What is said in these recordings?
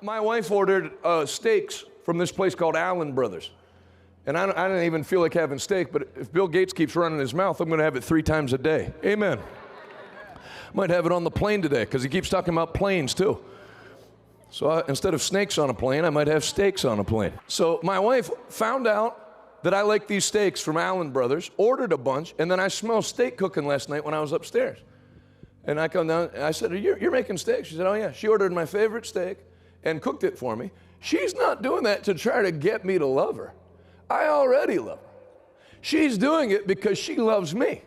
My wife ordered steaks from this place called Allen Brothers. And I don't even feel like having steak, but if Bill Gates keeps running his mouth, I'm going to have it 3 times a day. Amen. Might have it on the plane today because he keeps talking about planes too. So instead of snakes on a plane, I might have steaks on a plane. So my wife found out that I like these steaks from Allen Brothers, ordered a bunch, and then I smelled steak cooking last night when I was upstairs. And I come down, and I said, you're making steak? She said, oh yeah. She ordered my favorite steak and cooked it for me. She's not doing that to try to get me to love her. I already love her. She's doing it because she loves me.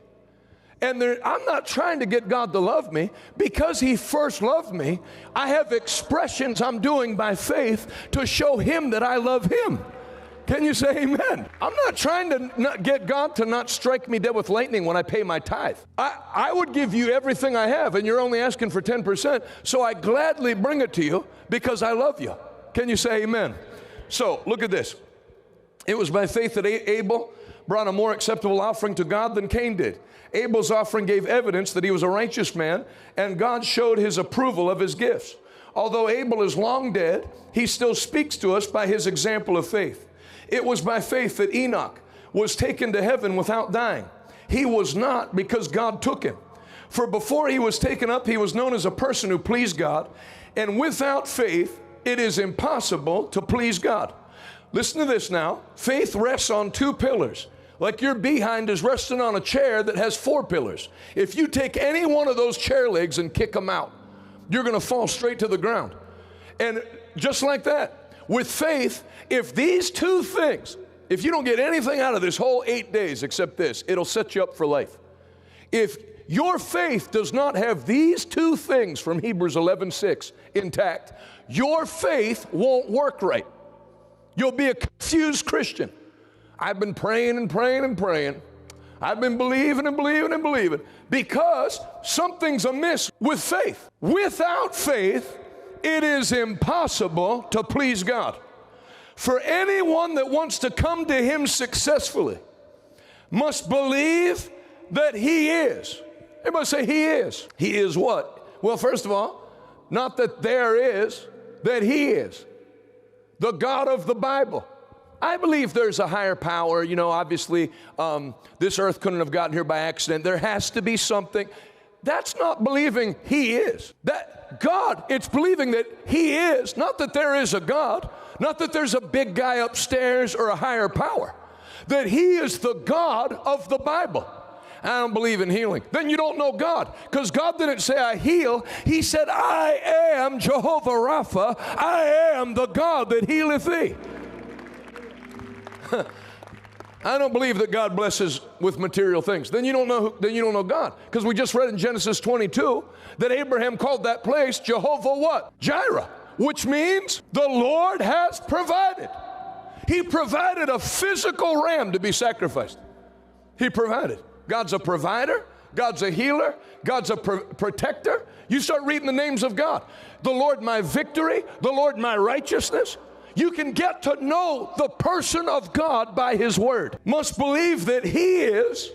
And I'm not trying to get God to love me. Because He first loved me, I have expressions I'm doing by faith to show Him that I love Him. Can you say amen? I'm not trying to not get God to not strike me dead with lightning when I pay my tithe. I would give you everything I have, and you're only asking for 10%, so I gladly bring it to you because I love you. Can you say amen? So, look at this. It was by faith that Abel brought a more acceptable offering to God than Cain did. Abel's offering gave evidence that he was a righteous man, and God showed His approval of his gifts. Although Abel is long dead, he still speaks to us by his example of faith. It was by faith that Enoch was taken to heaven without dying. He was not, because God took him. For before he was taken up, he was known as a person who pleased God, and without faith, it is impossible to please God. Listen to this now. Faith rests on 2 pillars. Like your behind is resting on a chair that has 4 pillars. If you take any one of those chair legs and kick them out, you're going to fall straight to the ground. And just like that, with faith, if these 2 things, if you don't get anything out of this whole 8 days except this, it'll set you up for life. If your faith does not have these 2 things from Hebrews 11:6 intact, your faith won't work right. You'll be a confused Christian. I've been praying and praying and praying. I've been believing and believing and believing because something's amiss with faith. Without faith, it is impossible to please God. For anyone that wants to come to Him successfully must believe that He is. Everybody say He is. He is what? Well, first of all, not that there is, that He is. The God of the Bible. I believe there's a higher power. You know, obviously, this earth couldn't have gotten here by accident. There has to be something. That's not believing He is. That God, it's believing that He is, not that there is a God, not that there's a big guy upstairs or a higher power, that He is the God of the Bible. I don't believe in healing. Then you don't know God, because God didn't say I heal. He said I am Jehovah Rapha. I am the God that healeth thee. I don't believe that God blesses with material things. Then you don't know God, because we just read in Genesis 22 that Abraham called that place Jehovah what? Jireh, which means the Lord has provided. He provided a physical ram to be sacrificed. He provided. God's a provider. God's a healer. God's a protector. You start reading the names of God. The Lord my victory. The Lord my righteousness. You can get to know the person of God by His word. Must believe that He is.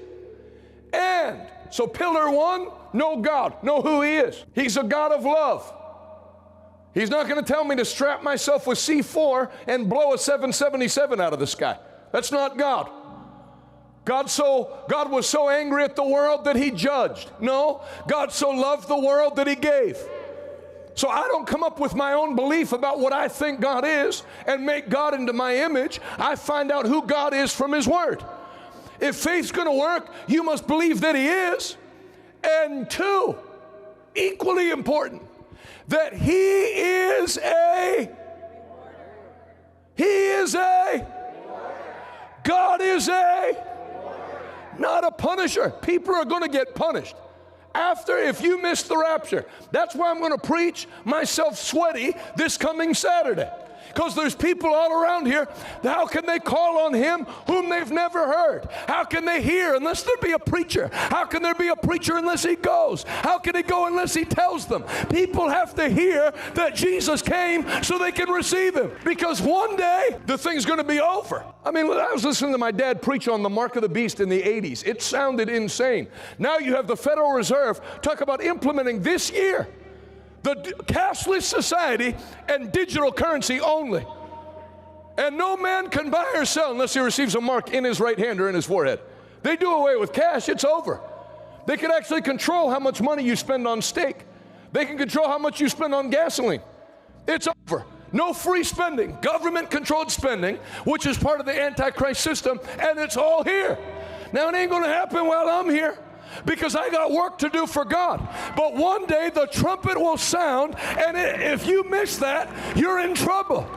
And so pillar 1, know God. Know who He is. He's a God of love. He's not going to tell me to strap myself with C4 and blow a 777 out of the sky. That's not God. God was so angry at the world that He judged. No, God so loved the world that He gave. So I don't come up with my own belief about what I think God is and make God into my image. I find out who God is from His word. If faith's going to work, you must believe that He is. And 2, equally important, that He is God is not a punisher. People are going to get punished if you miss the rapture. That's why I'm going to preach myself sweaty this coming Saturday. Because there's people all around here. How can they call on Him whom they've never heard? How can they hear unless there be a preacher? How can there be a preacher unless he goes? How can he go unless he tells them? People have to hear that Jesus came so they can receive Him. Because one day, the thing's going to be over. I mean, I was listening to my dad preach on the mark of the beast in the 80s. It sounded insane. Now you have the Federal Reserve talk about implementing this year the cashless society and digital currency only. And no man can buy or sell unless he receives a mark in his right hand or in his forehead. They do away with cash, it's over. They can actually control how much money you spend on steak. They can control how much you spend on gasoline. It's over. No free spending, government-controlled spending, which is part of the Antichrist system, and it's all here. Now, it ain't going to happen while I'm here, because I got work to do for God. But one day the trumpet will sound, and if you miss that, you're in trouble.